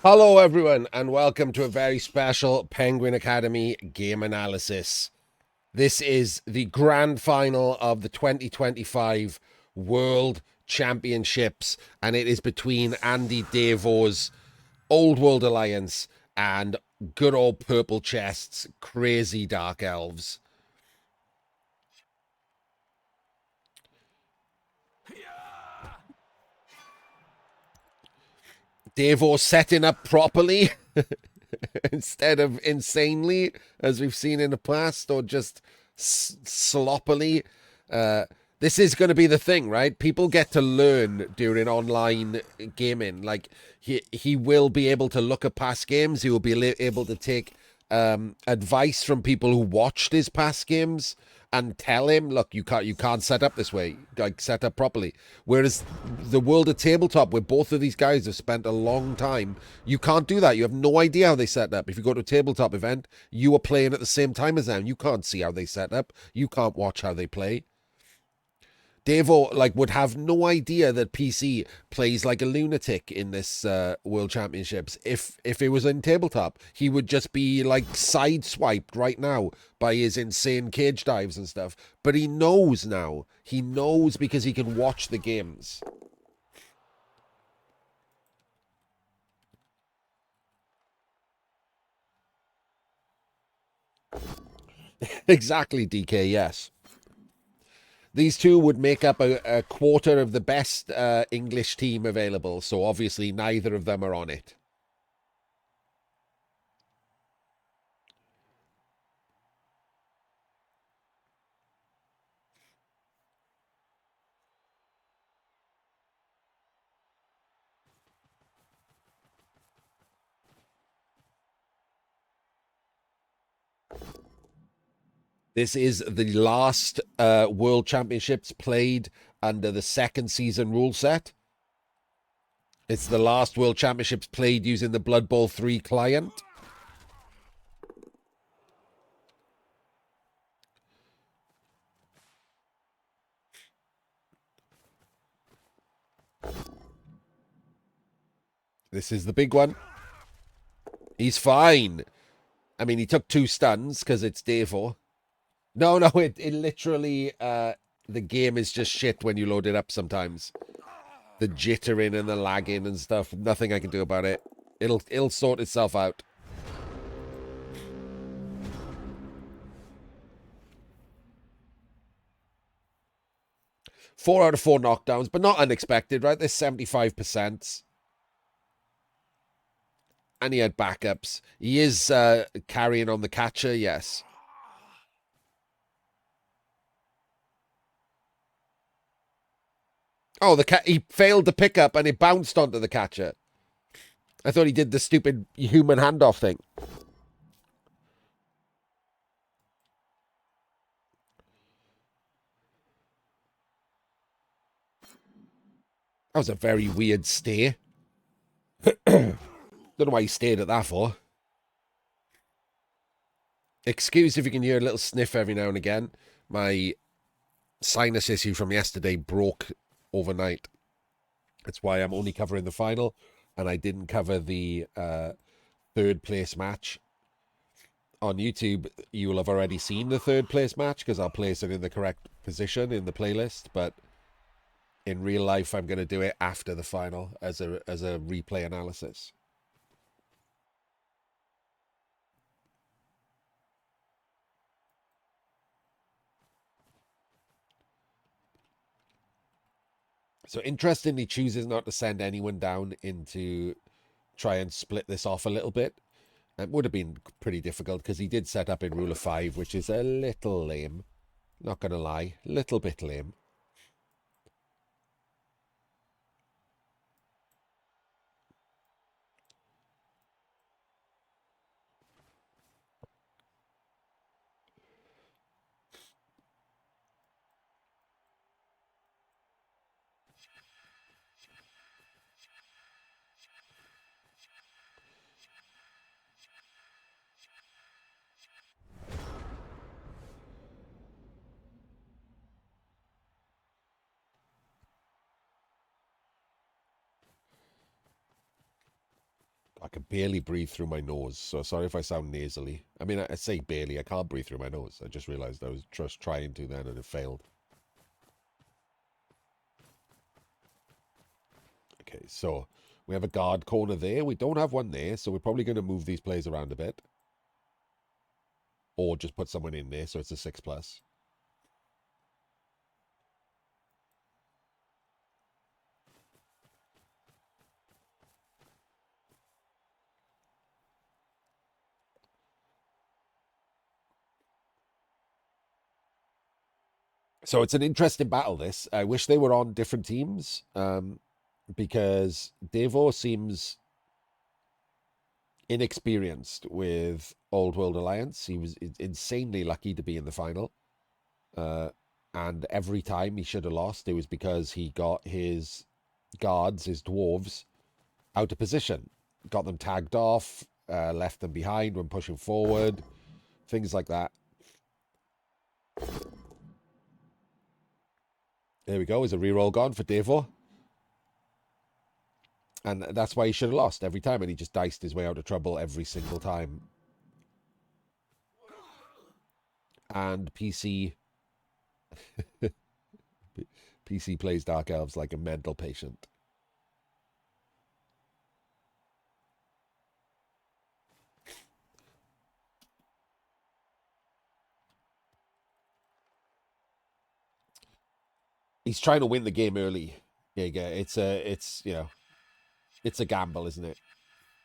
Hello, everyone, and welcome to a very special Penguin Academy game analysis. This is the grand final of the 2025 World Championships, and it is between AndyDavo's Old World Alliance and good old PurpleChest's Crazy Dark Elves. Davo setting up properly instead of insanely, as we've seen in the past, or just sloppily. This is going to be the thing, right? People get to learn during online gaming. Like he will be able to look at past games. He will be able to take advice from people who watched his past games and tell him, look, you can't set up this way, like set up properly. Whereas the world of tabletop, where both of these guys have spent a long time, you can't do that. You have no idea how they set up. If you go to a tabletop event, you are playing at the same time as them. You can't see how they set up. You can't watch how they play. Davo would have no idea that PC plays like a lunatic in this World Championships. If it was in tabletop, he would just be like sideswiped right now by his insane cage dives and stuff. But he knows now. He knows because he can watch the games. Exactly, DK. Yes. These two would make up a quarter of the best English team available, so obviously neither of them are on it. This is the last World Championships played under the second season rule set. It's the last World Championships played using the Blood Bowl 3 client. This is the big one. He's fine. I mean, he took 2 stuns because it's Davo. No, it literally, the game is just shit when you load it up sometimes. The jittering and the lagging and stuff. Nothing I can do about it. It'll sort itself out. Four out of 4 knockdowns, but not unexpected, right? There's 75%. And he had backups. He is carrying on the catcher, yes. Oh, he failed the pickup and it bounced onto the catcher. I thought he did the stupid human handoff thing. That was a very weird stay. Don't know why he stayed at that for. Excuse if you can hear a little sniff every now and again. My sinus issue from yesterday broke overnight. That's why I'm only covering the final, and I didn't cover the third place match. On YouTube, you will have already seen the third place match because I'll place it in the correct position in the playlist. But in real life, I'm going to do it after the final as a replay analysis. So interestingly, chooses not to send anyone down into try and split this off a little bit. It would have been pretty difficult because he did set up in rule of 5, which is a little lame. Not going to lie, little bit lame. I can barely breathe through my nose, so sorry if I sound nasally. I mean, I say barely. I can't breathe through my nose. I just realized I was just trying to then, and it failed. Okay, so we have a guard corner there. We don't have one there, so we're probably going to move these players around a bit. Or just put someone in there, so it's a 6+. So it's an interesting battle, this. I wish they were on different teams, because Davo seems inexperienced with Old World Alliance. He was insanely lucky to be in the final. And every time he should have lost, it was because he got his guards, his dwarves, out of position. Got them tagged off, left them behind when pushing forward, things like that. There we go. Is a reroll gone for Davo? And that's why he should have lost every time, and he just diced his way out of trouble every single time. And PC plays Dark Elves like a mental patient. He's trying to win the game early. Yeah, it's a gamble, isn't it?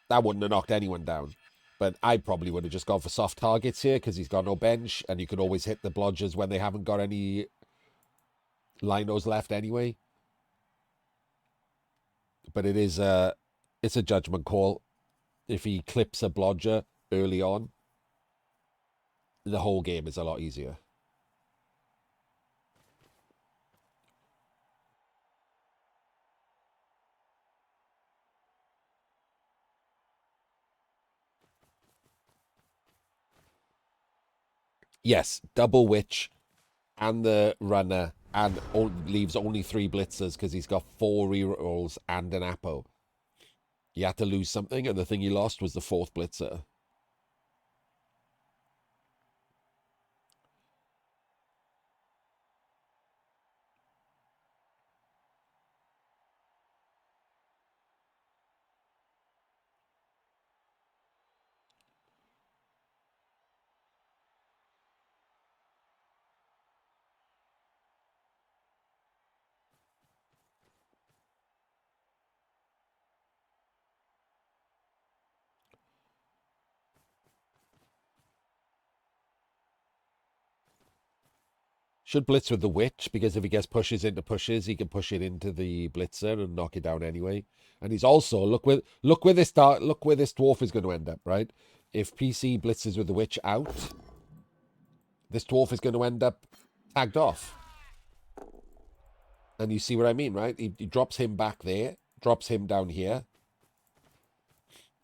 That wouldn't have knocked anyone down. But I probably would have just gone for soft targets here because he's got no bench, and you can always hit the blodgers when they haven't got any linos left anyway. But it's a judgment call. If he clips a blodger early on, the whole game is a lot easier. Yes, double witch and the runner, and leaves only 3 blitzers because he's got 4 rerolls and an Apo. He had to lose something, and the thing he lost was the 4th blitzer. Should blitz with the witch, because if he gets pushes into pushes, he can push it into the blitzer and knock it down anyway. And he's also look where this dwarf is going to end up, right? If PC blitzes with the witch out, this dwarf is going to end up tagged off. And you see what I mean, right? He drops him back there, drops him down here.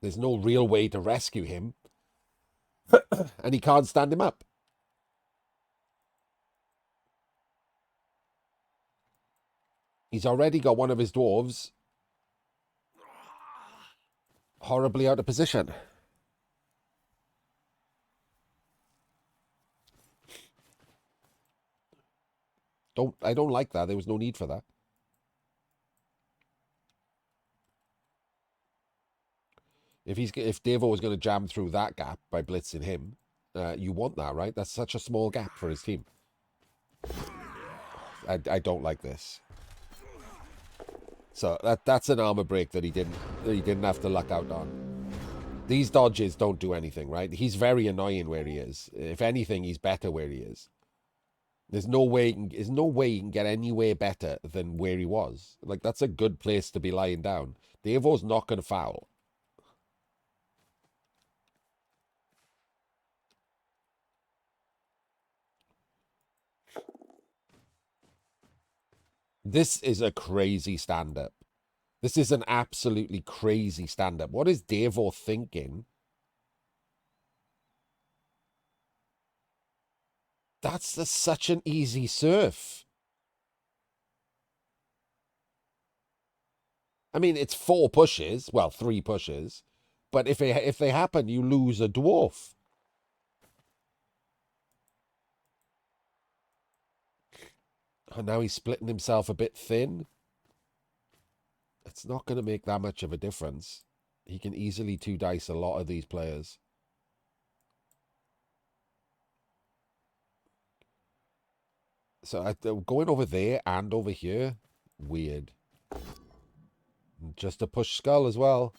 There's no real way to rescue him. And he can't stand him up. He's already got one of his dwarves horribly out of position. I don't like that. There was no need for that. If Davo was going to jam through that gap by blitzing him, you want that, right? That's such a small gap for his team. I don't like this. So that's an armor break that he didn't have to luck out on. These dodges don't do anything, right? He's very annoying where he is. If anything, he's better where he is. There's no way he can get anywhere better than where he was. Like, that's a good place to be lying down. Davo's not going to foul. This is a crazy stand-up. This is an absolutely crazy stand-up. What is Davo thinking? That's such an easy surf. I mean, it's 4 pushes. Well, 3 pushes. But if they happen, you lose a dwarf. And now he's splitting himself a bit thin. It's not going to make that much of a difference. He can easily two dice a lot of these players. So going over there and over here, weird. Just a push skull as well.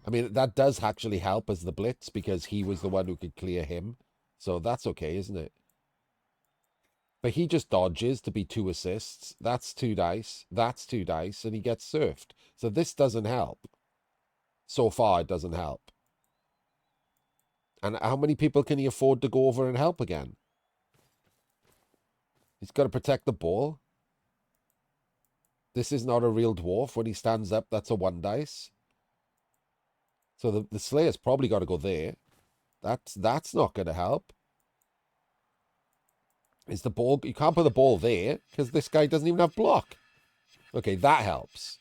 I mean, that does actually help as the blitz because he was the one who could clear him. So that's okay, isn't it? But he just dodges to be 2 assists. That's 2 dice. That's 2 dice. And he gets surfed. So this doesn't help. So far, it doesn't help. And how many people can he afford to go over and help again? He's got to protect the ball. This is not a real dwarf. When he stands up, that's a 1 dice. So the Slayer's probably got to go there. That's not going to help. Is the ball... You can't put the ball there because this guy doesn't even have block. Okay, that helps.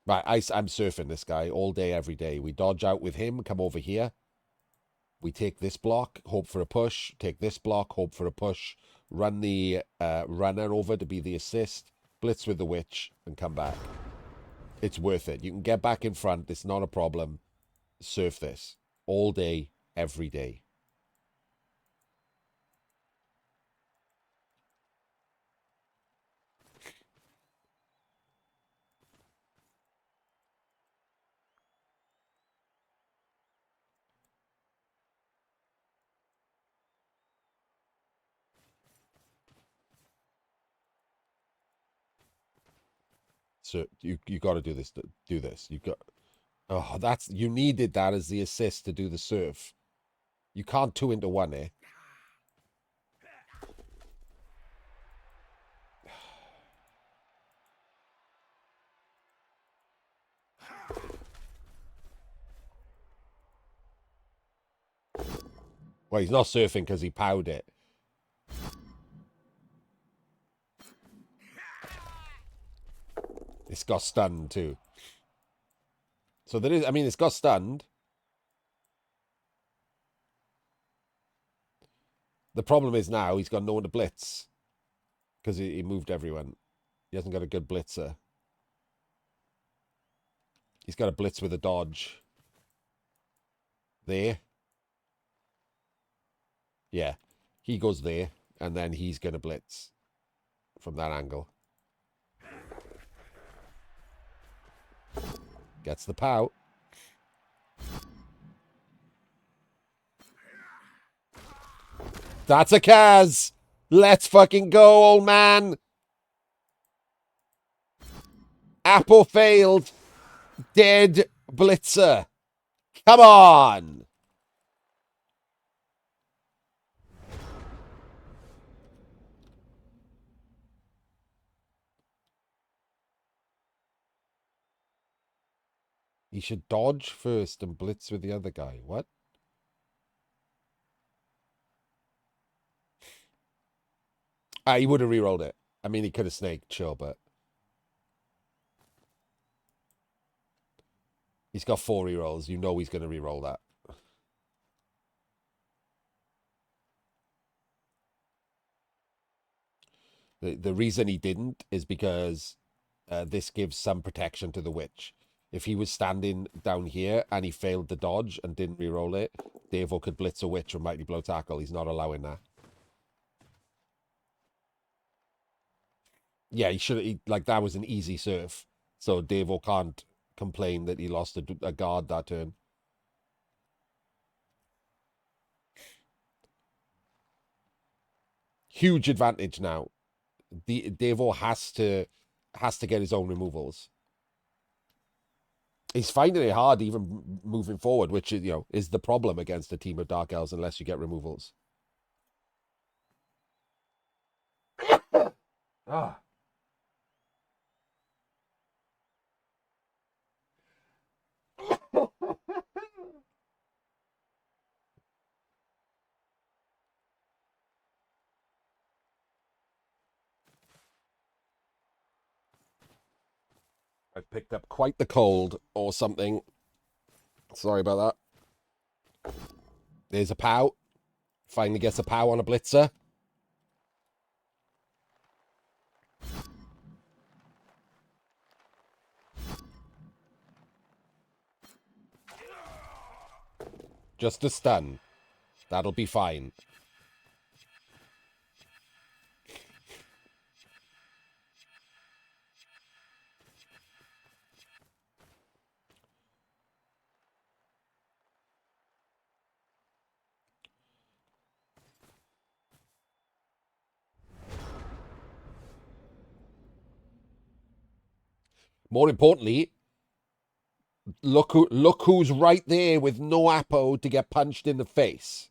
Right, I'm surfing this guy all day, every day. We dodge out with him, come over here. We take this block, hope for a push. Take this block, hope for a push. Run the runner over to be the assist. Blitz with the witch and come back. It's worth it. You can get back in front. It's not a problem. Surf this all day, every day. So you got to do this. Do this. You got. Oh, you needed that as the assist to do the surf. You can't 2 into 1 here. Well, he's not surfing because he powed it. It's got stunned too. So there is, I mean, it's got stunned. The problem is now he's got no one to blitz because he moved everyone. He hasn't got a good blitzer. He's got a blitz with a dodge. There. Yeah. He goes there, and then he's going to blitz from that angle. Gets the pout. That's a Kaz. Let's fucking go, old man. Apple failed. Dead blitzer. Come on. He should dodge first and blitz with the other guy. What? He would have re-rolled it. I mean, he could have snaked, sure, but... He's got 4 re-rolls. You know he's going to re-roll that. The reason he didn't is because this gives some protection to the witch. If he was standing down here and he failed the dodge and didn't re-roll it, Davo could blitz a witch or mighty blow tackle. He's not allowing that. Yeah, he should. Like, that was an easy surf. So Davo can't complain that he lost a guard that turn. Huge advantage now. Davo has to get his own removals. He's finding it hard even moving forward, which is, is the problem against a team of Dark Elves unless you get removals. Ah. I picked up quite the cold or something. Sorry about that. There's a POW. Finally gets a POW on a blitzer. Just a stun. That'll be fine. More importantly, look who's right there with no Apo to get punched in the face.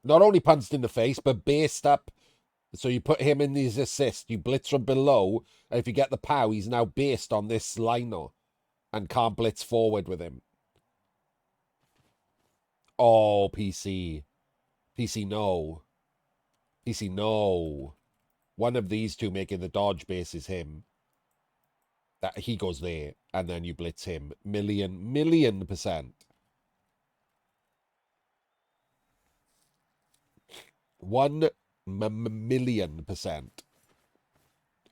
Not only punched in the face, but based up. So you put him in his assist. You blitz from below, and if you get the POW, he's now based on this lino and can't blitz forward with him. Oh, PC. PC, no. PC, no. One of these two making the dodge base is him. That he goes there, and then you blitz him. Million%. 1,000,000%.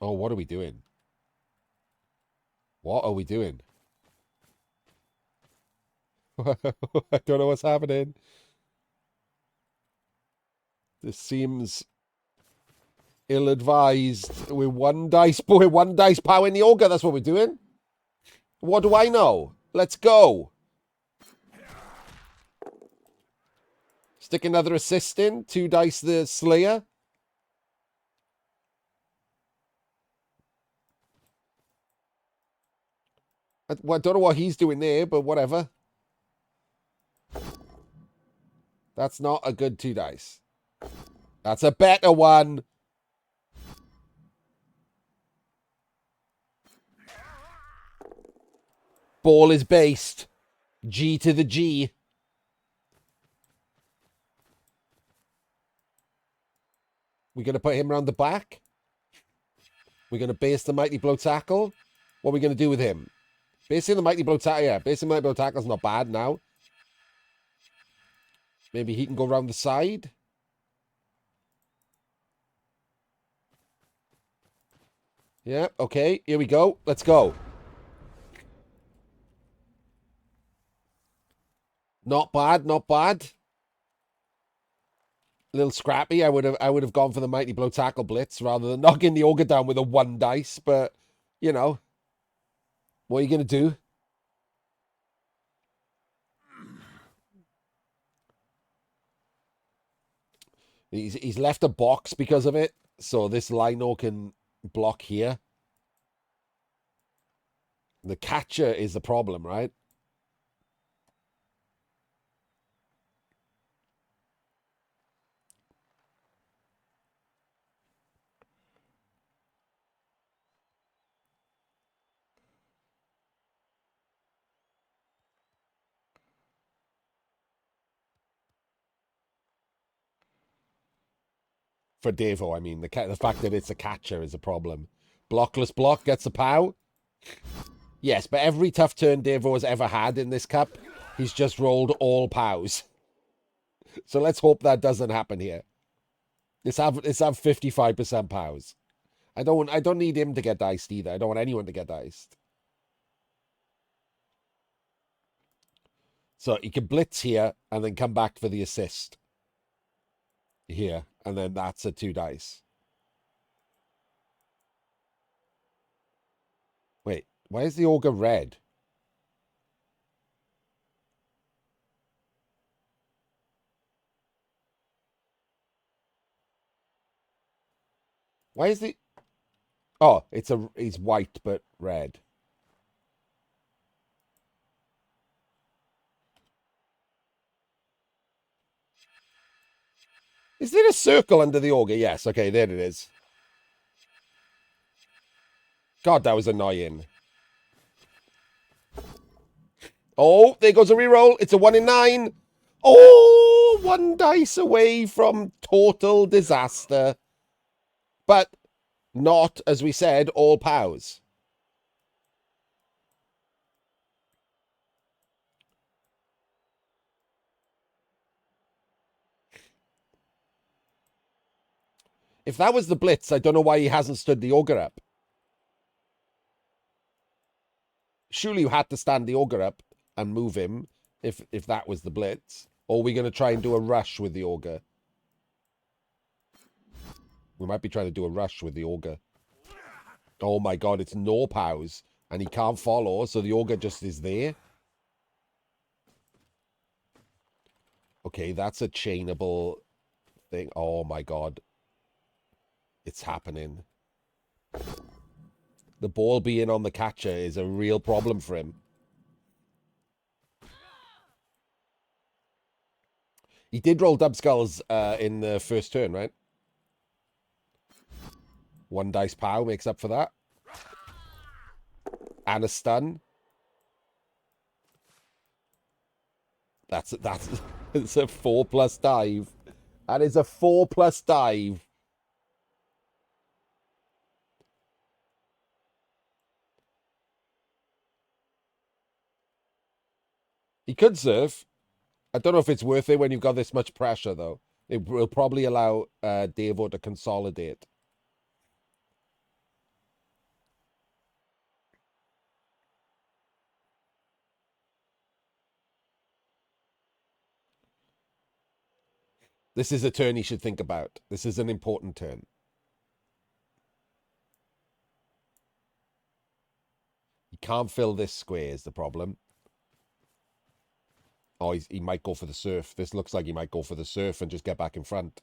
Oh, what are we doing? What are we doing? I don't know what's happening. This seems ill-advised. We're one dice power in the ogre. That's what we're doing. What do I know? Let's go. Stick another assist in. 2 dice the Slayer. I don't know what he's doing there, but whatever. That's not a good 2 dice. That's a better one. Ball is based. G to the G. We're going to put him around the back. We're going to base the Mighty Blow Tackle. What are we going to do with him? Basing the Mighty Blow Tackle, yeah. Basing the Mighty Blow Tackle's not bad now. Maybe he can go around the side. Yeah, okay. Here we go. Let's go. Not bad, not bad. A little scrappy. I would have gone for the Mighty Blow Tackle Blitz rather than knocking the ogre down with a 1 dice, but you know. What are you gonna do? He's left a box because of it, so this lino can block here. The catcher is the problem, right? For Davo, I mean, the fact that it's a catcher is a problem. Blockless block gets a POW. Yes, but every tough turn Davo has ever had in this cup, he's just rolled all POWs. So let's hope that doesn't happen here. Let's have 55% POWs. I don't need him to get diced either. I don't want anyone to get diced. So he can blitz here and then come back for the assist. Here. And then that's a 2 dice. Wait, why is the ogre red? Why is the... Oh, he's white but red. Is there a circle under the ogre? Yes, okay, there it is. God, that was annoying. Oh, there goes a reroll. It's a 1 in 9. Oh, 1 dice away from total disaster. But not, as we said, all POWs. If that was the blitz, I don't know why he hasn't stood the ogre up. Surely you had to stand the ogre up and move him if that was the blitz. Or are we going to try and do a rush with the ogre? We might be trying to do a rush with the ogre. Oh my god, it's no POWs. And he can't follow, so the ogre just is there. Okay, that's a chainable thing. Oh my god. It's happening. The ball being on the catcher is a real problem for him. He did roll dub skulls in the first turn, right? 1 dice POW makes up for that. And a stun. That's it's a 4+ dive. That is a 4+ dive. He could surf. I don't know if it's worth it when you've got this much pressure, though. It will probably allow Davo to consolidate. This is a turn he should think about. This is an important turn. He can't fill this square is the problem. Oh, he might go for the surf. This looks like he might go for the surf and just get back in front.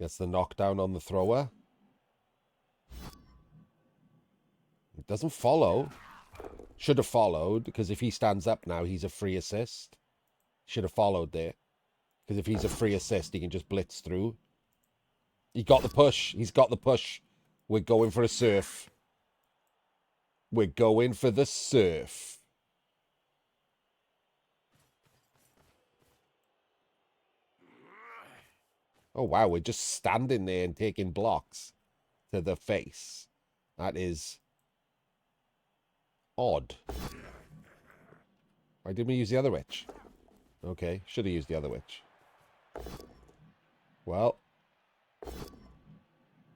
Gets the knockdown on the thrower. It doesn't follow. Should have followed, because if he stands up now, he's a free assist. Should have followed there. Because if he's a free assist, he can just blitz through. He got the push. He's got the push. We're going for a surf. We're going for the surf. Oh, wow. We're just standing there and taking blocks to the face. That is odd. Why didn't we use the other witch? Okay, should have used the other witch. Well.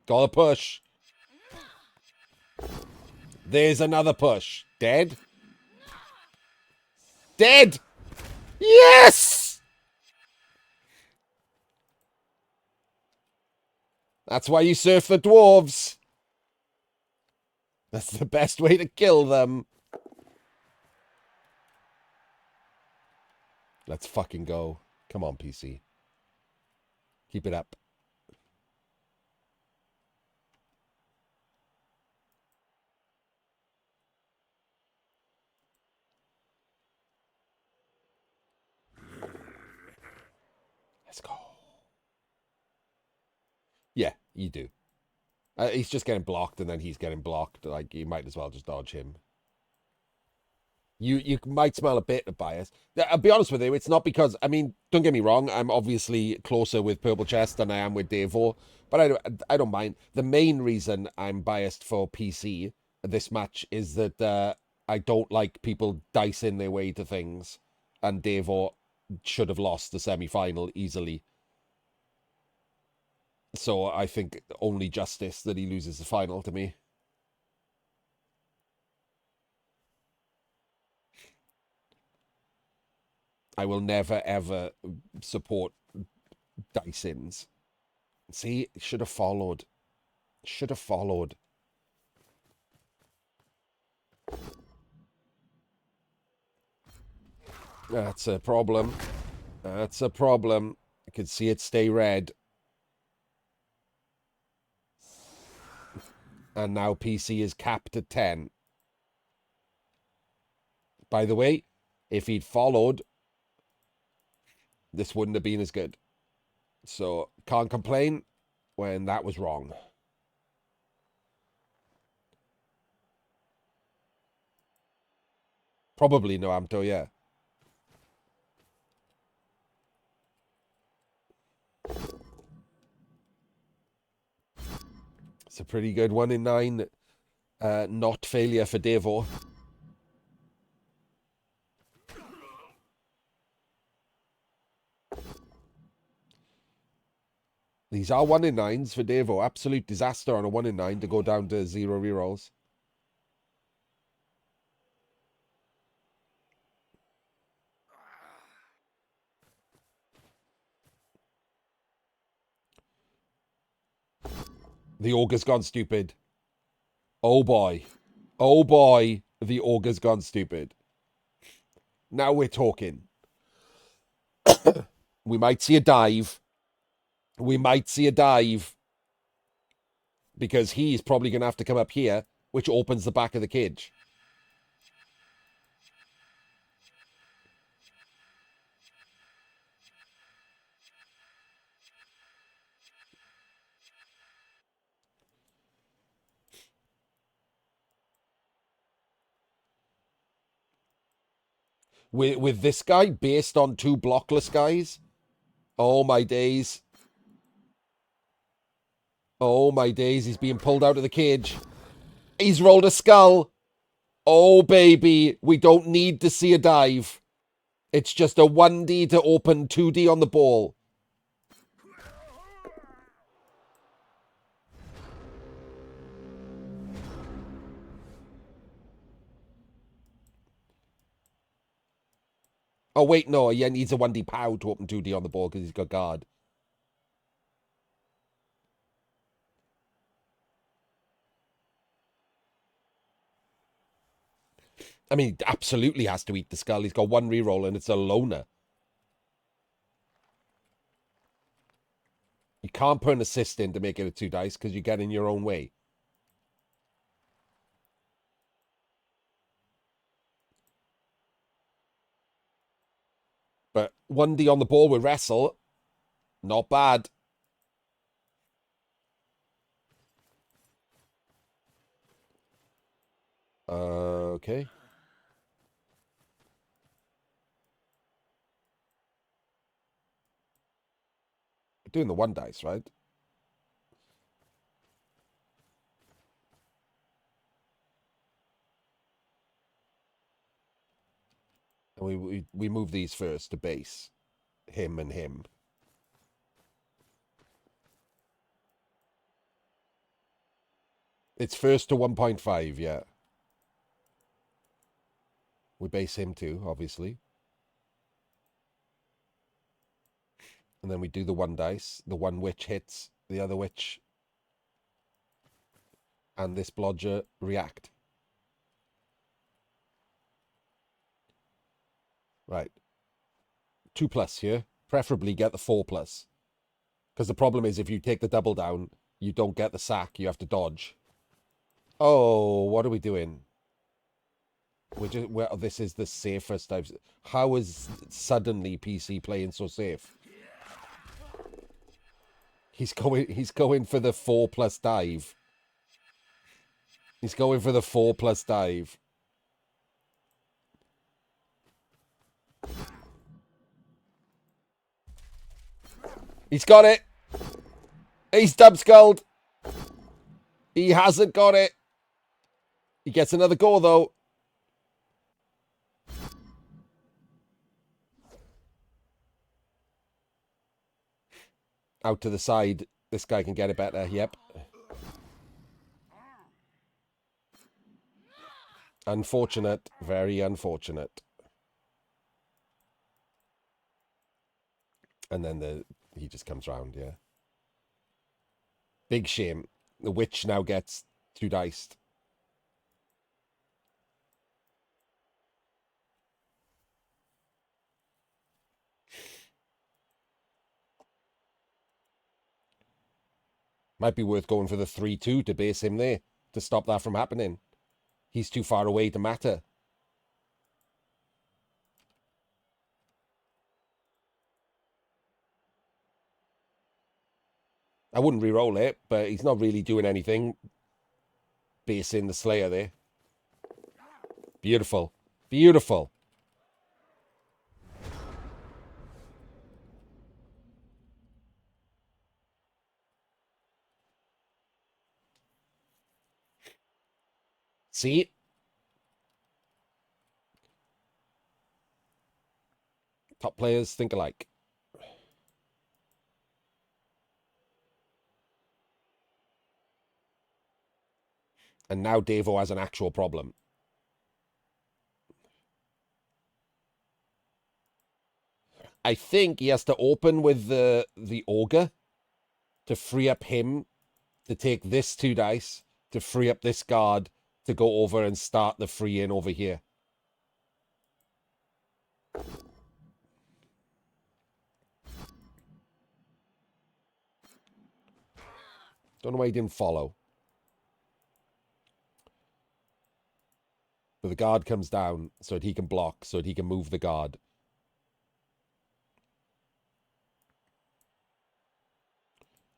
Got a push. There's another push. Dead? Dead! Yes! That's why you surf the dwarves. That's the best way to kill them. Let's fucking go. Come on, PC. Keep it up. Let's go. Yeah, you do. He's just getting blocked, and then he's getting blocked. Like, you might as well just dodge him. You might smell a bit of bias. I'll be honest with you, it's not because, I mean, don't get me wrong, I'm obviously closer with PurpleChest than I am with Davo, but I don't mind. The main reason I'm biased for PC this match is that I don't like people dicing their way to things, and Davo should have lost the semi-final easily. So I think only justice that he loses the final to me. I will never, ever support Dysons. See, should have followed. Should have followed. That's a problem. That's a problem. I can see it stay red. And now PC is capped at 10. By the way, if he'd followed, this wouldn't have been as good. So, can't complain when that was wrong. Probably no Amto, yeah. It's a pretty good 1 in 9 not failure for Davo. These are 1 in 9s for Davo. Absolute disaster on a 1 in 9 to go down to 0 rerolls. The Ogre's gone stupid. Oh boy. Oh boy. The Ogre's gone stupid. Now we're talking. We might see a dive. We might see a dive. Because he's probably going to have to come up here, which opens the back of the cage. With this guy based on 2 blockless guys. Oh my days. Oh my days, he's being pulled out of the cage. He's rolled a skull. Oh baby, we don't need to see a dive. It's just a 1D to open 2D on the ball. Oh wait, no, he needs a 1D pow to open 2D on the ball because he's got guard. I mean, he absolutely has to eat the skull. He's got 1 reroll and it's a loner. You can't put an assist in to make it a 2 dice because you get in your own way. But 1D on the ball with wrestle, not bad. Okay. We're doing the 1 dice, right? And we move these first to base. Him and him. It's first to 1.5, yeah. We base him too, obviously. And then we do the 1 dice. The 1 witch hits the other witch. And this blodger react. Right. 2+ here. Preferably get the 4+. Because the problem is if you take the double down, you don't get the sack. You have to dodge. Oh, what are we doing? Well, this is the safest I've... How is suddenly PC playing so safe? He's going for the 4+ dive. He's going for the 4+ dive. He's got it. He's dub-skulled. He hasn't got it. He gets another go, though. Out to the side. This guy can get it better. Yep. Unfortunate. Very unfortunate. And then he just comes round, yeah. Big shame. The witch now gets 2 diced. Might be worth going for the 3-2 to base him there, to stop that from happening. He's too far away to matter. I wouldn't re-roll it, but he's not really doing anything. Basing the Slayer there. Beautiful. Beautiful. See? Top players think alike. And now Davo has an actual problem. I think he has to open with the ogre to free up him to take this 2 dice to free up this guard to go over and start the free in over here. Don't know why he didn't follow. But the guard comes down so that he can block, so that he can move the guard.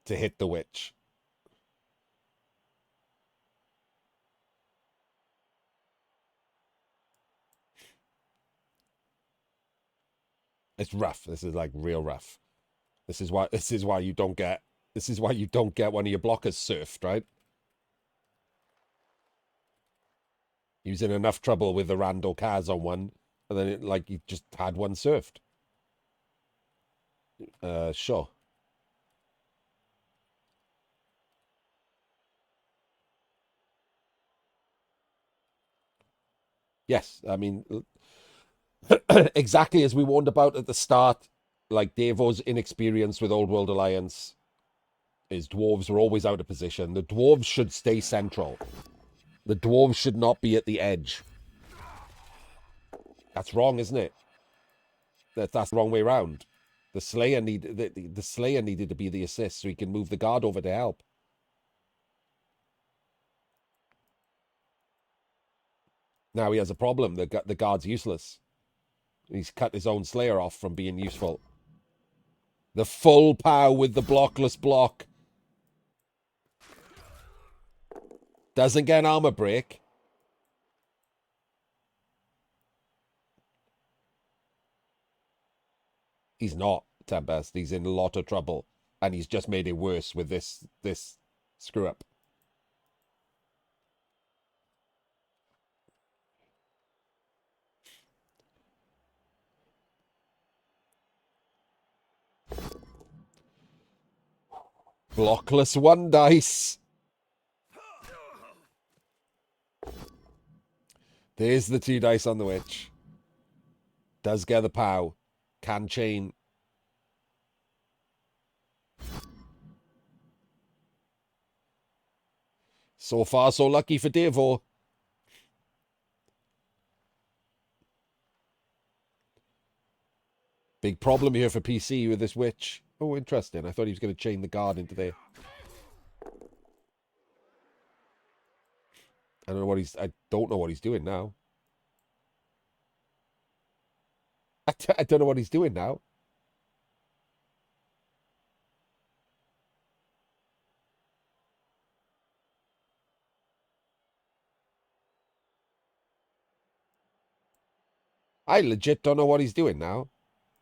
To hit the witch. It's rough. This is like real rough. This is why you don't get one of your blockers surfed, right? He was in enough trouble with the rando Kaz on one, and then he just had one surfed. Sure. Yes, I mean, exactly as we warned about at the start, like Davo's inexperience with Old World Alliance. His dwarves were always out of position. The dwarves should stay central. The dwarves should not be at the edge. That's wrong, isn't it? That's the wrong way around. The Slayer needed to be the assist so he can move the guard over to help. Now he has a problem. The guard's useless. He's cut his own Slayer off from being useful. The full pow with the blockless block. Doesn't get an armor break. He's not, Tempest. He's in a lot of trouble. And he's just made it worse with this screw up. Blockless 1 dice. There's the 2 dice on the witch. Does get the pow. Can chain. So far, so lucky for Davo. Big problem here for PC with this witch. Oh, interesting. I thought he was going to chain the guard into there. I don't know what he's doing now. I don't know what he's doing now. I legit don't know what he's doing now.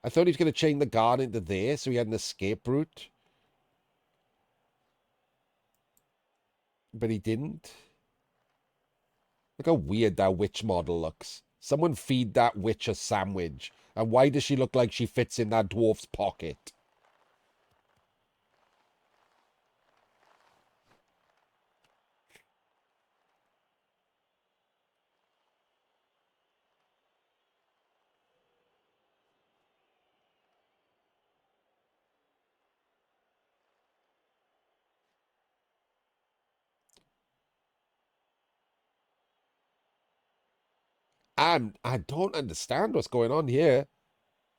I thought he was going to chain the guard into there so he had an escape route. But he didn't. Look how weird that witch model looks. Someone feed that witch a sandwich. And why does she look like she fits in that dwarf's pocket? I don't understand what's going on here.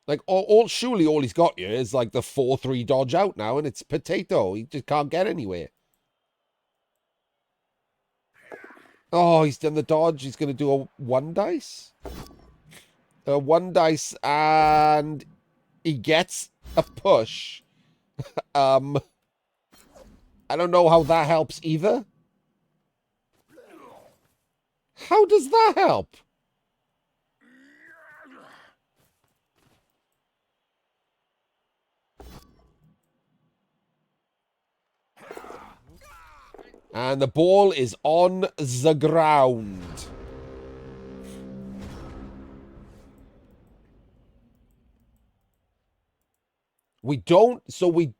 Like, surely all he's got here is like the 4-3 dodge out now, and it's potato. He just can't get anywhere. Oh, he's done the dodge. He's going to do a 1 dice. A 1 dice, and he gets a push. I don't know how that helps either. How does that help? And the ball is on the ground. We do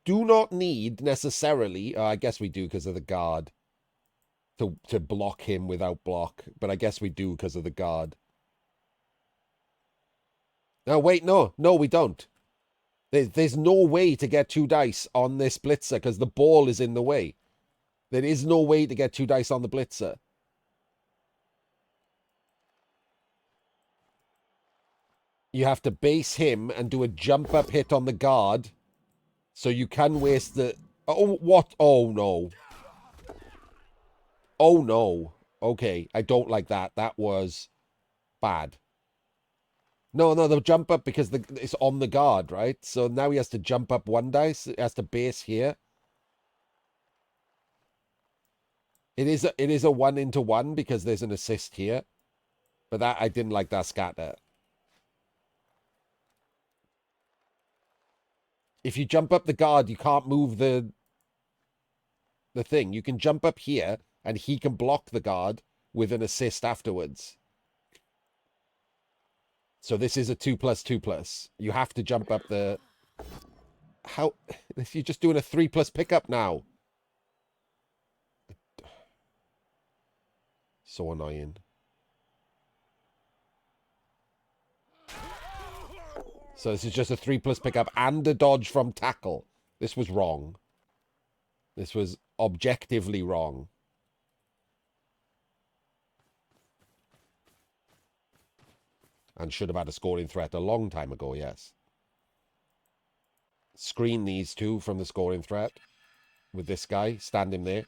not need necessarily, I guess we do because of the guard, to block him without block, but I guess we do because of the guard. No, wait, no, we don't. There's no way to get 2 dice on this blitzer because the ball is in the way. There is no way to get 2 dice on the blitzer. You have to base him and do a jump up hit on the guard so you can waste the... Oh, what? Oh, no. Oh, no. Okay, I don't like that. That was bad. No, the jump up because it's on the guard, right? So now he has to jump up 1 dice. He has to base here. It is a 1-into-1 because there's an assist here. But that I didn't like that scatter. If you jump up the guard, you can't move the thing. You can jump up here and he can block the guard with an assist afterwards. So this is a 2+2+. You have to jump up the... How? If you're just doing a 3+ pickup now. So annoying. So this is just a 3+ pickup and a dodge from tackle. This was wrong. This was objectively wrong. And should have had a scoring threat a long time ago, yes. Screen these two from the scoring threat. With this guy. Stand him there.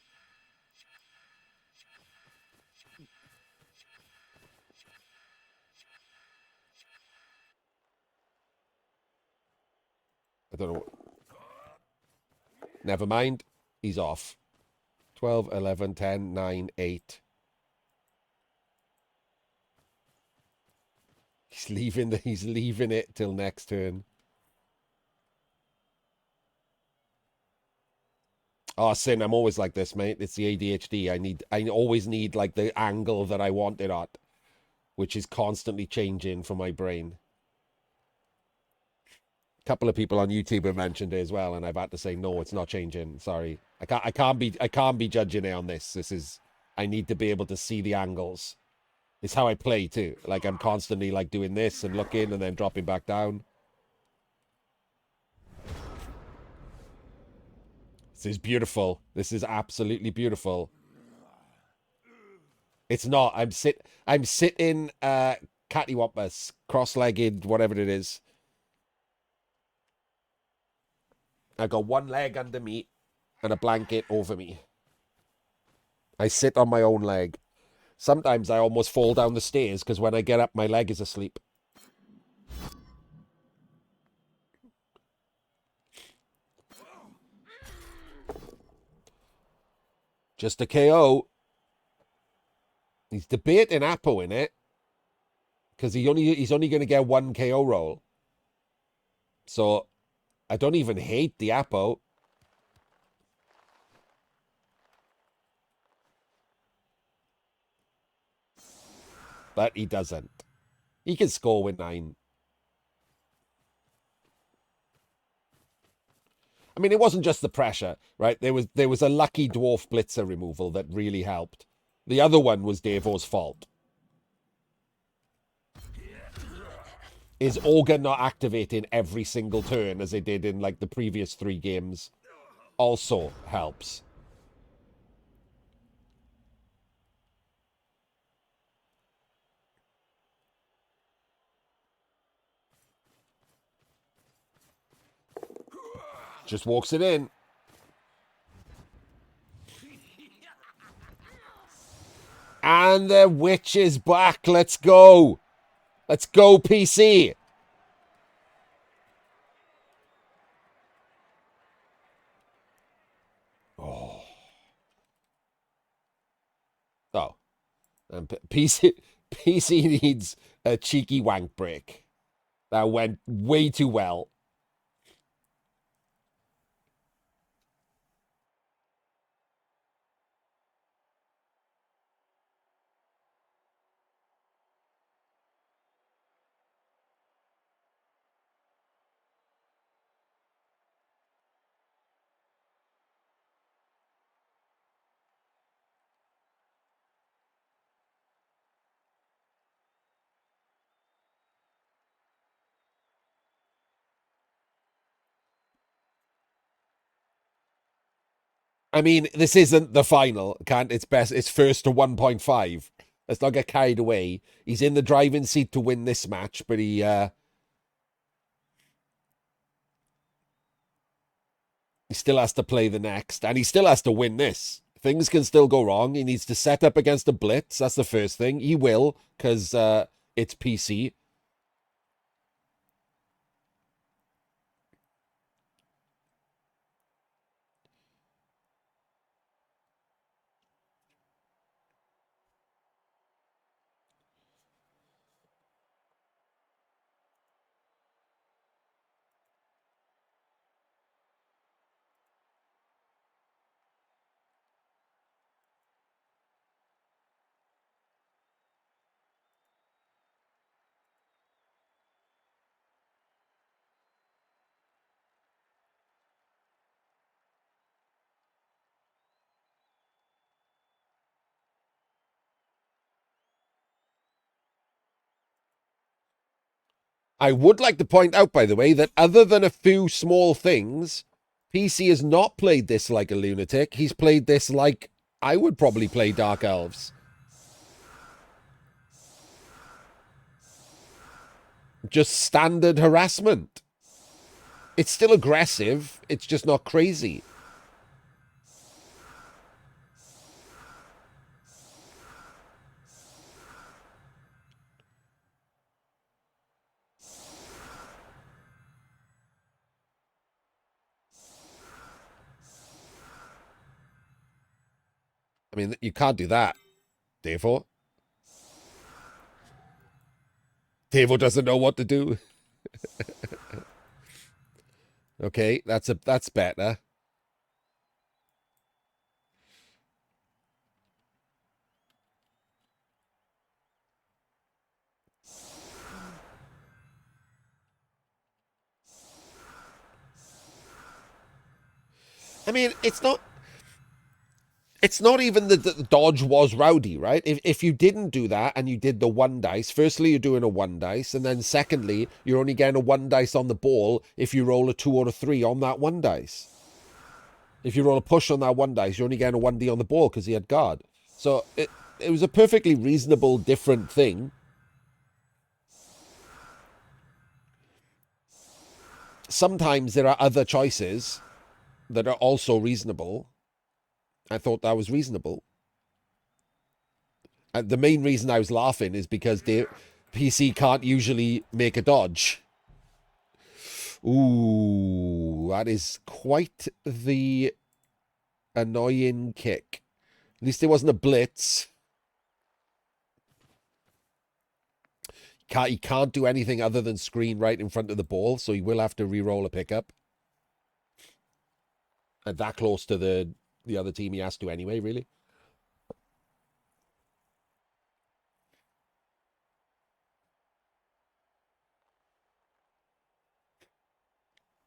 I don't know. Never mind. He's off. 12, 11, 10, 9, 8. He's leaving it till next turn. Oh, Sin, I'm always like this, mate. It's the ADHD. I always need like the angle that I want it at, which is constantly changing for my brain. A couple of people on YouTube have mentioned it as well, and I've had to say no, it's not changing. Sorry. I can't be judging it on this. I need to be able to see the angles. It's how I play too. Like I'm constantly like doing this and looking and then dropping back down. This is beautiful. This is absolutely beautiful. It's not. I'm sitting cattywampus, cross-legged, whatever it is. I got 1 leg under me and a blanket over me. I sit on my own leg. Sometimes I almost fall down the stairs because when I get up, my leg is asleep. Just a KO. He's debating Apo in it because he's only going to get 1 KO roll. So I don't even hate the Apo. But he doesn't. He can score with 9. I mean, it wasn't just the pressure, right? There was a lucky dwarf blitzer removal that really helped. The other one was Davo's fault. Is Ogre not activating every single turn as they did in like the previous 3 games also helps. Just walks it in. And the witch is back. Let's go. Let's go, PC. Oh. Oh. And PC needs a cheeky wank break. That went way too well. I mean, this isn't the final. Can't it's best? It's first to 1.5. Let's not get carried away. He's in the driving seat to win this match, but he still has to play the next, and he still has to win this. Things can still go wrong. He needs to set up against a blitz. That's the first thing. He will, because it's PC. I would like to point out, by the way, that other than a few small things, PC has not played this like a lunatic. He's played this like I would probably play Dark Elves. Just standard harassment. It's still aggressive. It's just not crazy. I mean, you can't do that, Davo. Davo doesn't know what to do. Okay, that's better. I mean, it's not even that the dodge was rowdy, right? If you didn't do that and you did the one dice, firstly, you're doing a one dice, and then secondly, you're only getting a one dice on the ball if you roll a 2 or a 3 on that one dice. If you roll a push on that one dice, you're only getting a 1D on the ball because he had guard. So it was a perfectly reasonable, different thing. Sometimes there are other choices that are also reasonable. I thought that was reasonable. And the main reason I was laughing is because the PC can't usually make a dodge. Ooh, that is quite the annoying kick. At least it wasn't a blitz. He can't do anything other than screen right in front of the ball, so he will have to re-roll a pickup. And that close to the other team he has to anyway, really.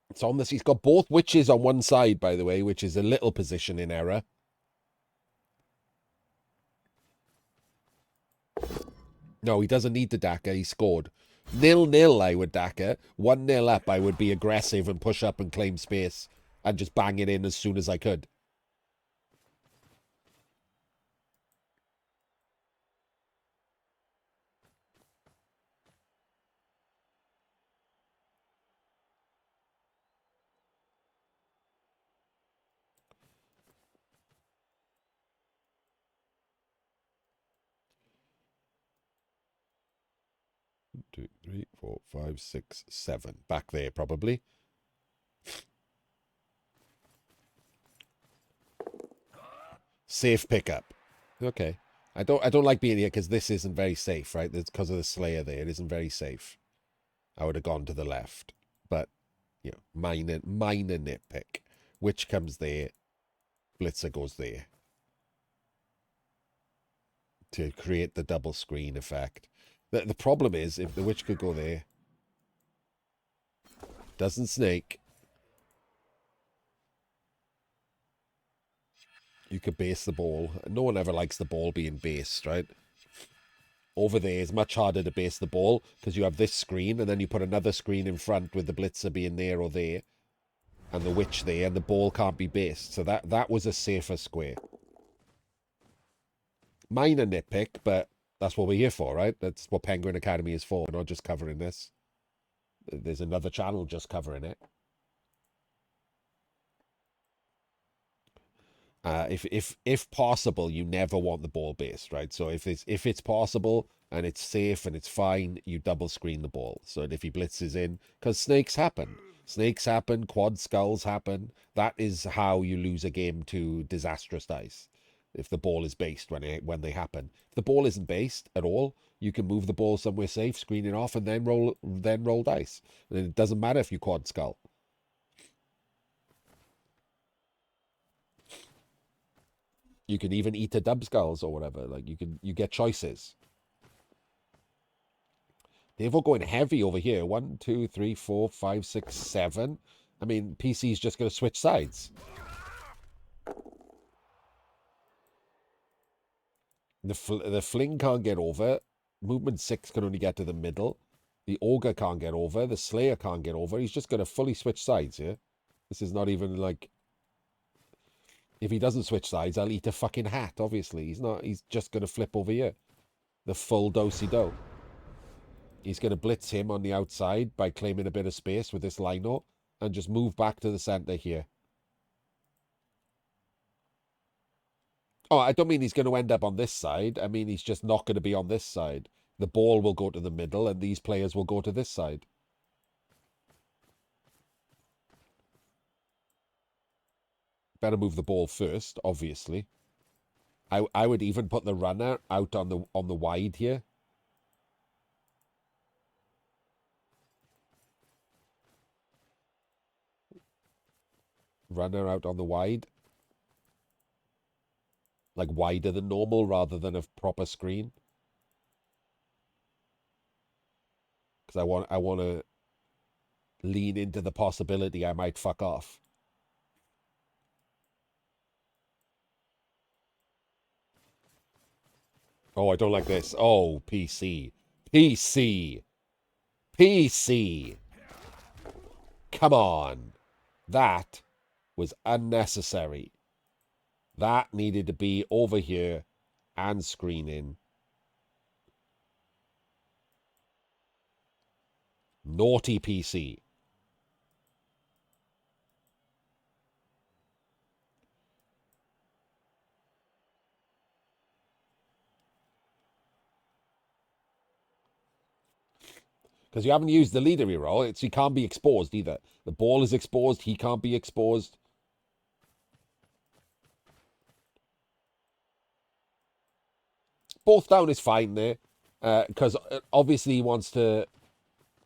It's on this. He's got both witches on one side, by the way, which is a little position in error. No, he doesn't need the Daka. He scored. 0-0, I would Daka. 1-0 up, I would be aggressive and push up and claim space and just bang it in as soon as I could. Two, three, four, five, six, seven. Back there, probably. Safe pickup. Okay. I don't like being here because this isn't very safe, right? It's because of the Slayer there. It isn't very safe. I would have gone to the left. But, you know, minor nitpick. Witch comes there. Blitzer goes there. To create the double screen effect. The problem is, if the witch could go there, doesn't snake, you could base the ball. No one ever likes the ball being based, right? Over there is much harder to base the ball because you have this screen and then you put another screen in front with the blitzer being there or there. and the witch there, and the ball can't be based. So that was a safer square. Minor nitpick, but that's what we're here for, right? That's what Penguin Academy is for. We're not just covering this. There's another channel just covering it. If possible, you never want the ball based, right? So if it's possible and it's safe and it's fine, you double screen the ball. So that if he blitzes in, because snakes happen, quad skulls happen. That is how you lose a game to disastrous dice. If the ball is based when they happen. If the ball isn't based at all, you can move the ball somewhere safe, screen it off, and then roll dice. And it doesn't matter if you quad skull. You can even eat a dub skulls or whatever. Like you get choices. They've all going heavy over here. 1, 2, 3, 4, 5, 6, 7. I mean, PC's just going to switch sides. The fling can't get over. Movement 6 can only get to the middle. The ogre can't get over. The slayer can't get over. He's just going to fully switch sides here. This is not even like... If he doesn't switch sides, I'll eat a fucking hat, obviously. He's just going to flip over here. The full do-si-do. He's going to blitz him on the outside by claiming a bit of space with this lino and just move back to the center here. Oh, I don't mean he's going to end up on this side. I mean he's just not going to be on this side. The ball will go to the middle and these players will go to this side. Better move the ball first, obviously. I would even put the runner out on the wide here. Runner out on the wide. Like wider than normal rather than a proper screen. Because I want to lean into the possibility I might fuck off. Oh, I don't like this. Oh, PC. PC. PC. Come on. That was unnecessary. That needed to be over here and screening. Naughty PC. Because you haven't used the leader reroll, he can't be exposed either. The ball is exposed, he can't be exposed. Both down is fine there. Because obviously he wants to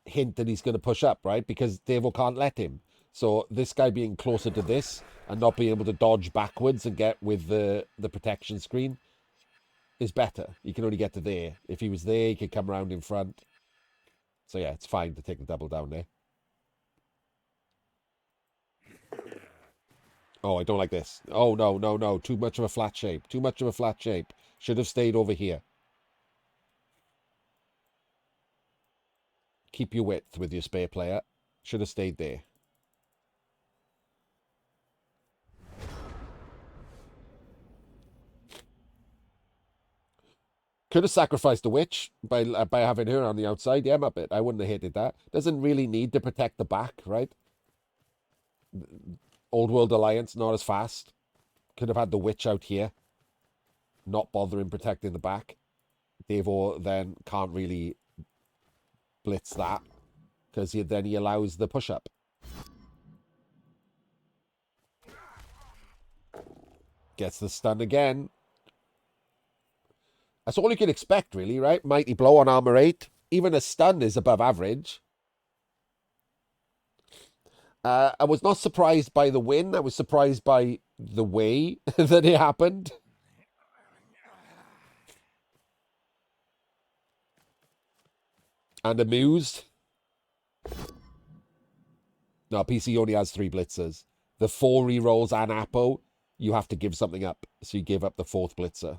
hint that he's going to push up, right? Because Davo can't let him. So this guy being closer to this and not being able to dodge backwards and get with the protection screen is better. He can only get to there. If he was there, he could come around in front. So yeah, it's fine to take the double down there. Oh, I don't like this. Oh, no, no, no. Too much of a flat shape. Too much of a flat shape. Should have stayed over here. Keep your width with your spare player. Should have stayed there. Could have sacrificed the witch by having her on the outside. Yeah, Muppet. I wouldn't have hated that. Doesn't really need to protect the back, right? Old World Alliance, not as fast. Could have had the witch out here. Not bothering protecting the back. Davo then can't really blitz that. Because then he allows the push-up. Gets the stun again. That's all you can expect, really, right? Mighty blow on armor 8. Even a stun is above average. I was not surprised by the win. I was surprised by the way that it happened. And amused. No, PC only has 3 blitzers. The 4 rerolls and Apo, you have to give something up. So you give up the 4th blitzer.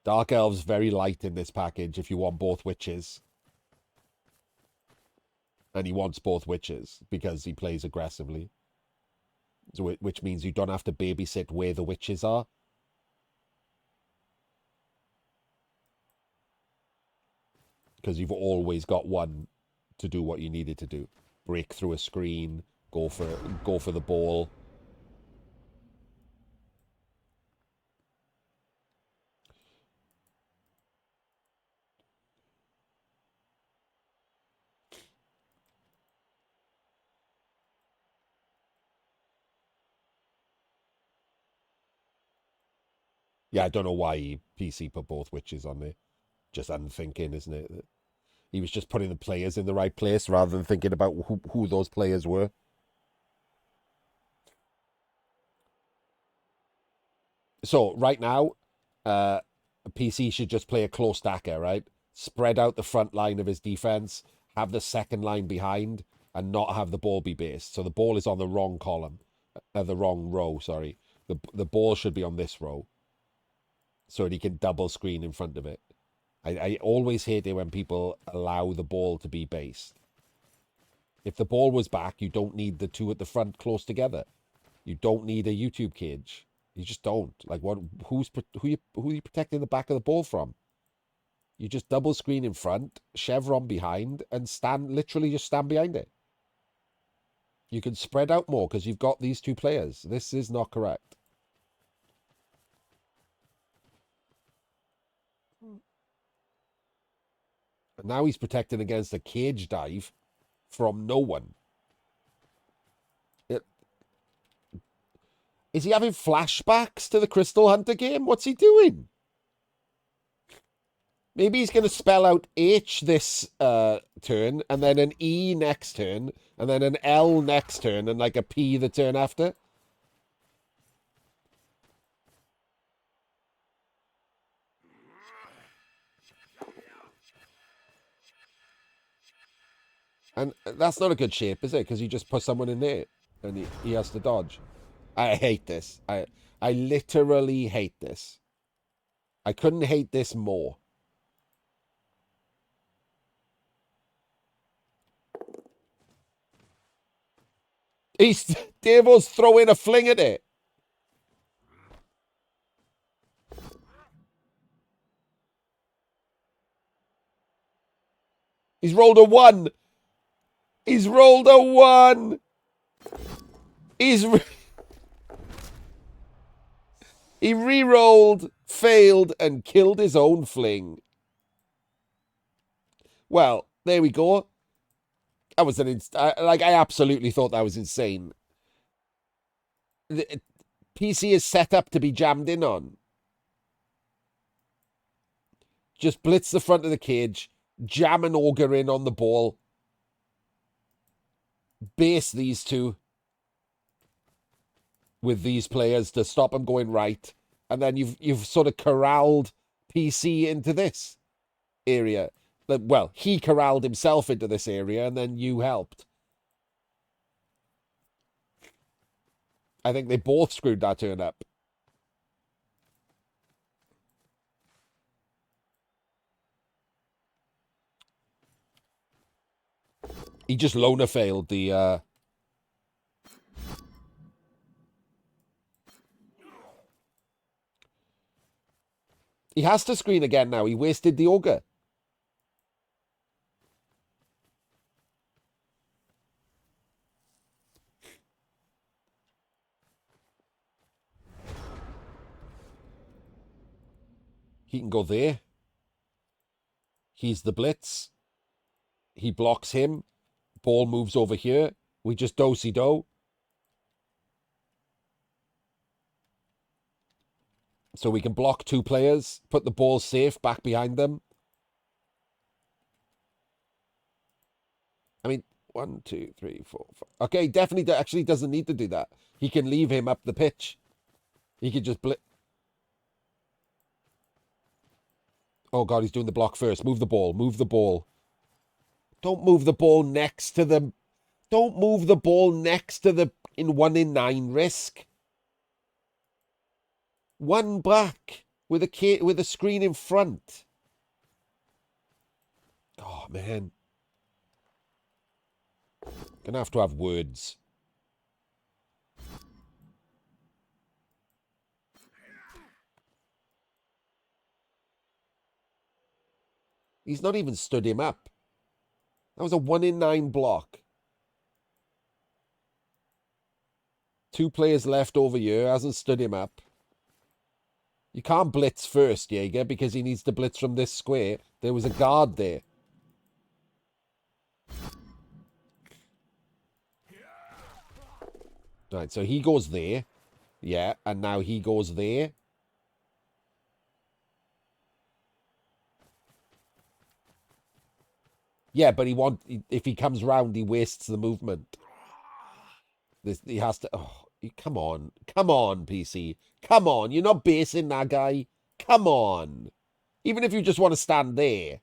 Dark Elves very light in this package if you want both witches. And he wants both witches because he plays aggressively. So, which means you don't have to babysit where the witches are. Because you've always got one to do what you needed to do. Break through a screen, go for the ball. Yeah, I don't know why PC put both witches on there. Just unthinking, isn't it? He was just putting the players in the right place rather than thinking about who those players were. So right now, PC should just play a close stacker, right? Spread out the front line of his defense, have the second line behind, and not have the ball be based. So the ball is on the wrong column, the wrong row. Sorry, the ball should be on this row, so that he can double screen in front of it. I always hate it when people allow the ball to be based. If the ball was back, you don't need the two at the front close together. You don't need a YouTube cage. You just don't. Like, what? Who are you protecting the back of the ball from? You just double screen in front, chevron behind, and literally just stand behind it. You can spread out more because you've got these two players. This is not correct. And now he's protecting against a cage dive from no one. Is he having flashbacks to the Crystal Hunter game? What's he doing? Maybe he's going to spell out H this turn, and then an E next turn, and then an L next turn, and like a P the turn after. And that's not a good shape, is it? Because you just put someone in there, and he has to dodge. I hate this. I literally hate this. I couldn't hate this more. Davo's throwing a fling at it. He's rolled a 1. He's rolled a 1. He re-rolled, failed, and killed his own fling. Well, there we go. That was I absolutely thought that was insane. The PC is set up to be jammed in on. Just blitz the front of the cage, jam an ogre in on the ball, base these two with these players to stop them going right, and then you've sort of corralled PC into this area. Well, he corralled himself into this area, and then you helped. I think they both screwed that turn up. He just loner failed the... He has to screen again now. He wasted the ogre. He can go there. He's the blitz. He blocks him. Ball moves over here. We just do-si-do. So we can block two players, put the ball safe back behind them. I mean, 1, 2, 3, 4, 5. Okay, definitely actually doesn't need to do that. He can leave him up the pitch. He could just Oh, God, he's doing the block first. Move the ball. Move the ball. Don't move the ball next to the... Don't move the ball next to the 1 in 9 risk. One back with a screen in front. Oh, man. Gonna have to have words. He's not even stood him up. That was a 1 in 9 block. 2 players left over here. Hasn't stood him up. You can't blitz first, Jaeger, because he needs to blitz from this square. There was a guard there. Right, so he goes there. Yeah, and now he goes there. Yeah, but if he comes round, he wastes the movement. He has to. Oh, come on, PC. Come on, you're not basing that guy. Come on, even if you just want to stand there.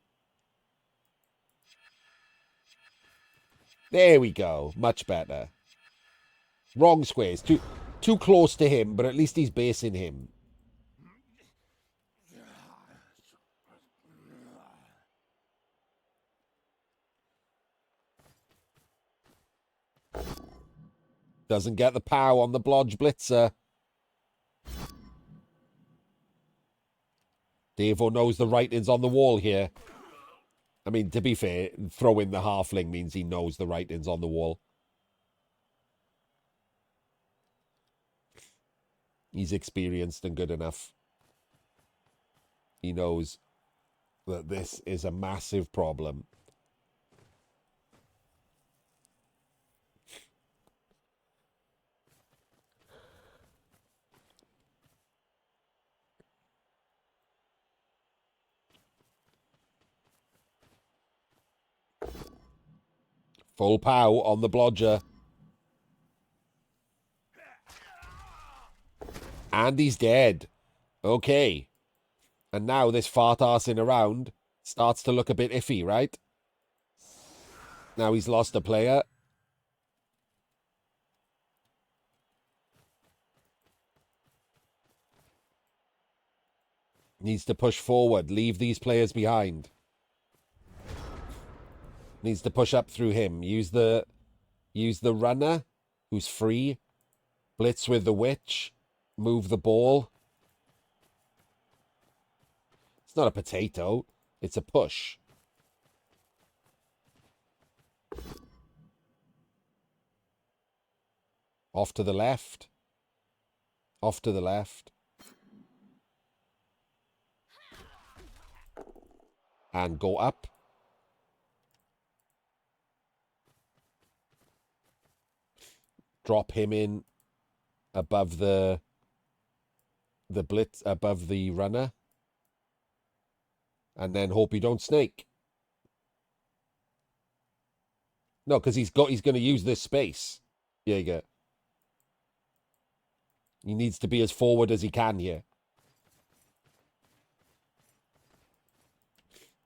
There we go, much better. Wrong squares, too close to him, but at least he's basing him. Doesn't get the power on the Blodge Blitzer. Davo knows the writings on the wall here. I mean, to be fair, throwing the halfling means he knows the writings on the wall. He's experienced and good enough. He knows that this is a massive problem. Full pow on the blodger. And he's dead. Okay. And now this fart-arsing around starts to look a bit iffy, right? Now he's lost a player. Needs to push forward. Leave these players behind. Needs to push up through him. Use the runner, who's free. Blitz with the witch. Move the ball. It's not a potato. It's a push. Off to the left. Off to the left. And go up. Drop him in above the blitz, above the runner. And then hope you don't snake. No, because he's going to use this space. Yeah, you go. He needs to be as forward as he can here.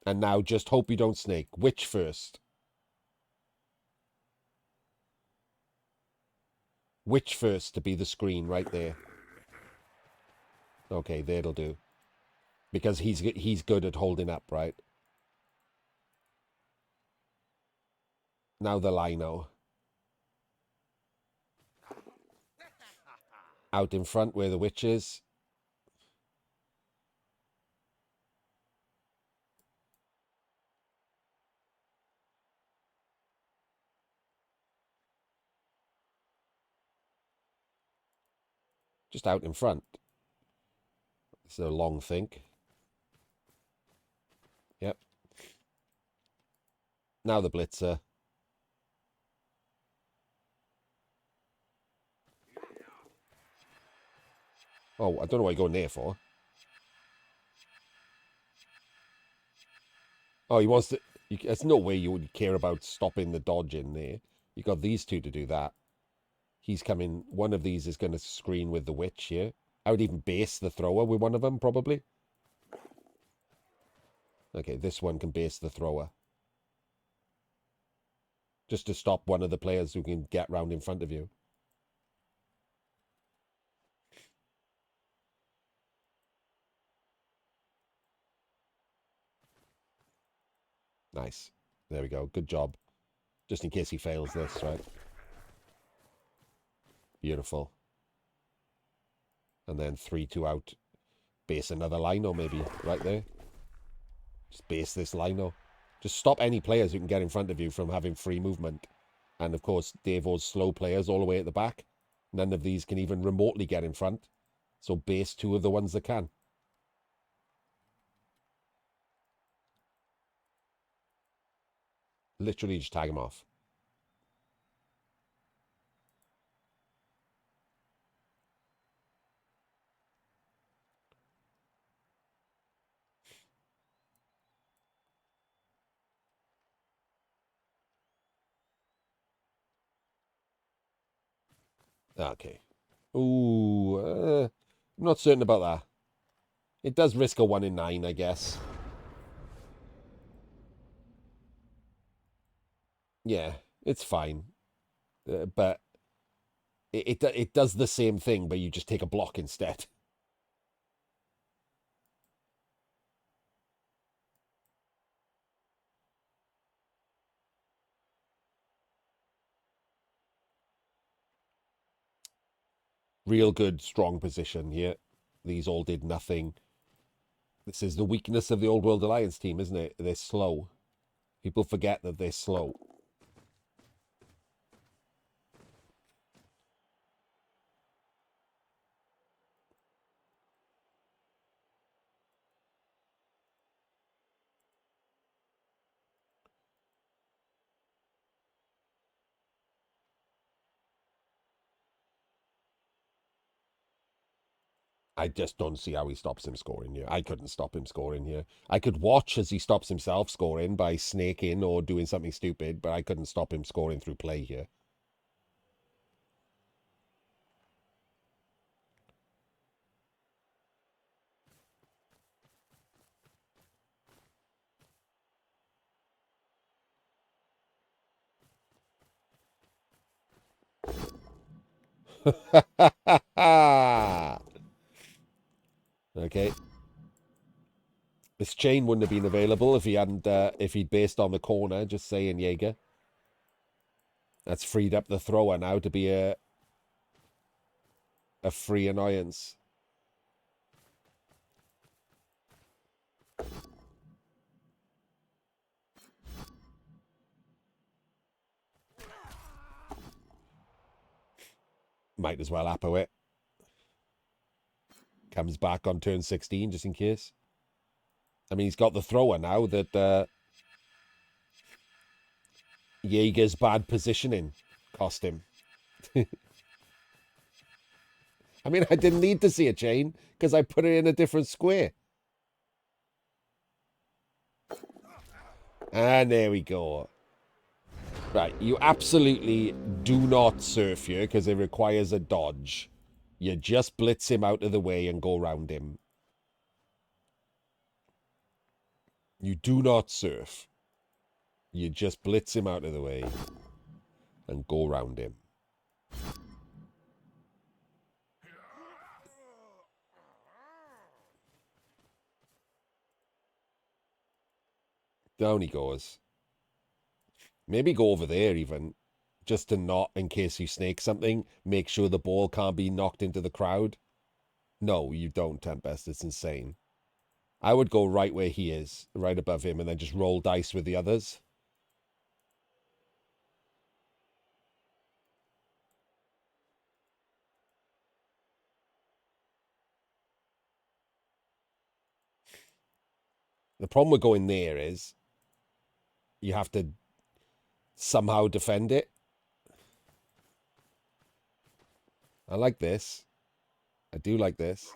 And now just hope you don't snake. Witch first. Witch first to be the screen right there. Okay, that'll do. Because he's good at holding up, right? Now the lino. Out in front where the witch is. Just out in front. This is a long think. Yep. Now the blitzer. Oh, I don't know what you're going there for. Oh, he wants to... There's no way you would care about stopping the dodge in there. You got these two to do that. He's coming... One of these is going to screen with the witch here. I would even base the thrower with one of them, probably. Okay, this one can base the thrower. Just to stop one of the players who can get round in front of you. Nice. There we go. Good job. Just in case he fails this, right? Beautiful. And then 3-2 out. Base another lino maybe, right there. Just base this lino. Just stop any players who can get in front of you from having free movement. And of course, Davo's slow players all the way at the back. None of these can even remotely get in front. So base 2 of the ones that can. Literally just tag him off. Okay. Ooh, I'm not certain about that. It does risk a 1 in 9, I guess. Yeah, it's fine. But it does the same thing, but you just take a block instead. Real good, strong position here. These all did nothing. This is the weakness of the Old World Alliance team, isn't it? They're slow. People forget that they're slow. I just don't see how he stops him scoring here. I couldn't stop him scoring here. I could watch as he stops himself scoring by snaking or doing something stupid, but I couldn't stop him scoring through play here. Okay. This chain wouldn't have been available if he hadn't, if he'd based on the corner, just saying, Jaeger. That's freed up the thrower now to be a free annoyance. Might as well appo it. Comes back on turn 16, just in case. I mean, he's got the thrower now that Jaeger's bad positioning cost him. I mean, I didn't need to see a chain because I put it in a different square. And there we go. Right, you absolutely do not surf here because it requires a dodge. You just blitz him out of the way and go round him. You do not surf. You just blitz him out of the way and go round him. Down he goes. Maybe go over there even, just to not, in case you snake something, make sure the ball can't be knocked into the crowd. No, you don't, Tempest. It's insane. I would go right where he is, right above him, and then just roll dice with the others. The problem with going there is you have to somehow defend it. I like this. I do like this.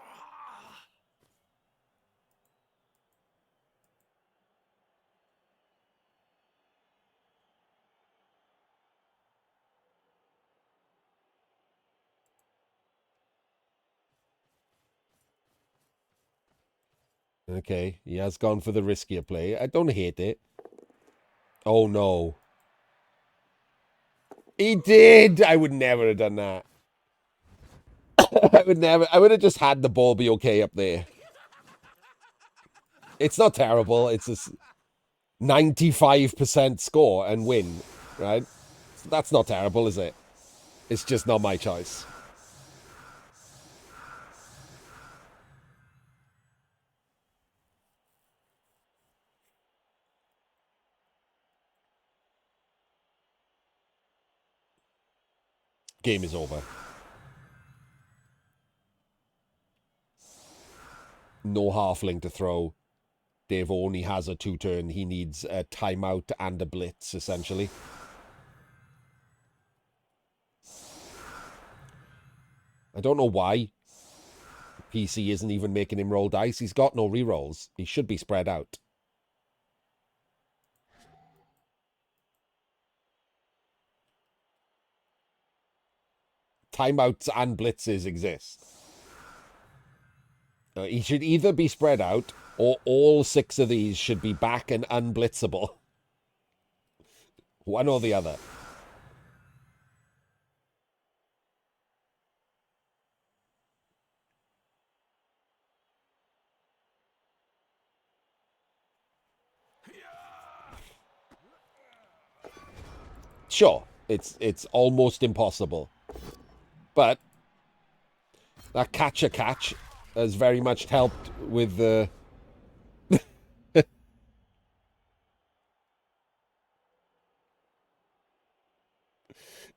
Okay, he has gone for the riskier play. I don't hate it. Oh, no. He did! I would never have done that. I would have just had the ball be okay up there. It's not terrible. It's a 95% score and win. right? That's not terrible, is it? It's just not my choice. Game is over. No halfling to throw. Dave only has a 2-turn. He needs a timeout and a blitz, essentially. I don't know why PC isn't even making him roll dice. He's got no rerolls. He should be spread out. Timeouts and blitzes exist. He should either be spread out or all 6 of these should be back and unblitzable. One or the other. Sure, it's almost impossible. But that catch has very much helped with the...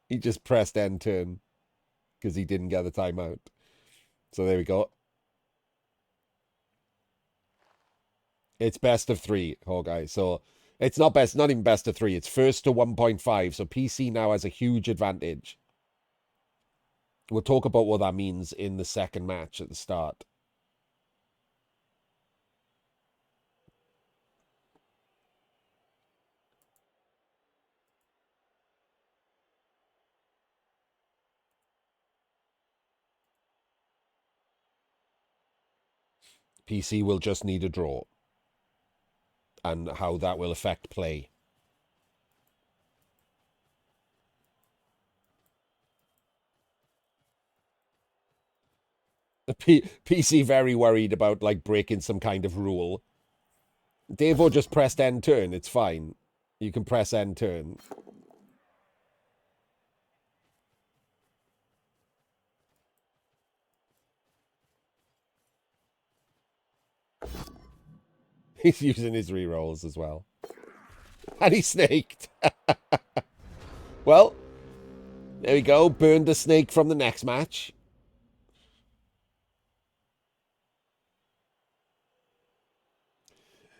He just pressed end turn because he didn't get the timeout. So there we go. It's best of 3, Hawkeye. So it's not even best of 3. It's first to 1.5. So PC now has a huge advantage. We'll talk about what that means in the second match at the start. PC will just need a draw. And how that will affect play. PC very worried about, like, breaking some kind of rule. Davo just pressed end turn. It's fine. You can press end turn. He's using his rerolls as well. And he snaked. Well, there we go. Burned the snake from the next match.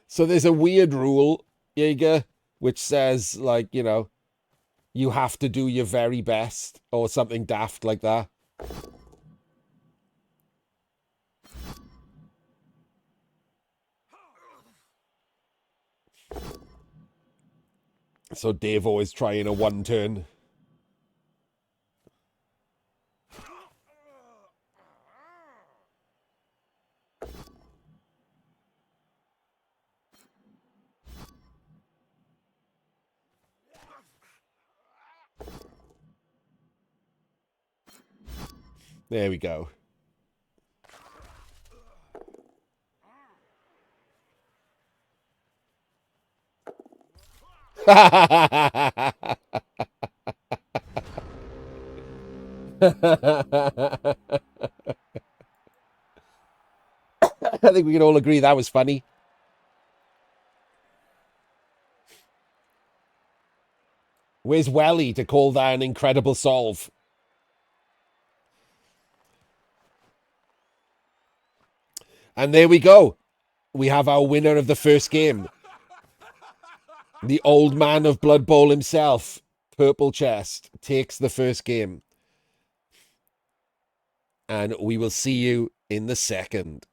So there's a weird rule, Jaeger, which says, like, you know, you have to do your very best or something daft like that. So Davo is trying a 1-turn. There we go. I think we can all agree that was funny. Where's Welly to call that an incredible solve? And there we go. We have our winner of the first game. The old man of Blood Bowl himself, PurpleChest, takes the first game. And we will see you in the second.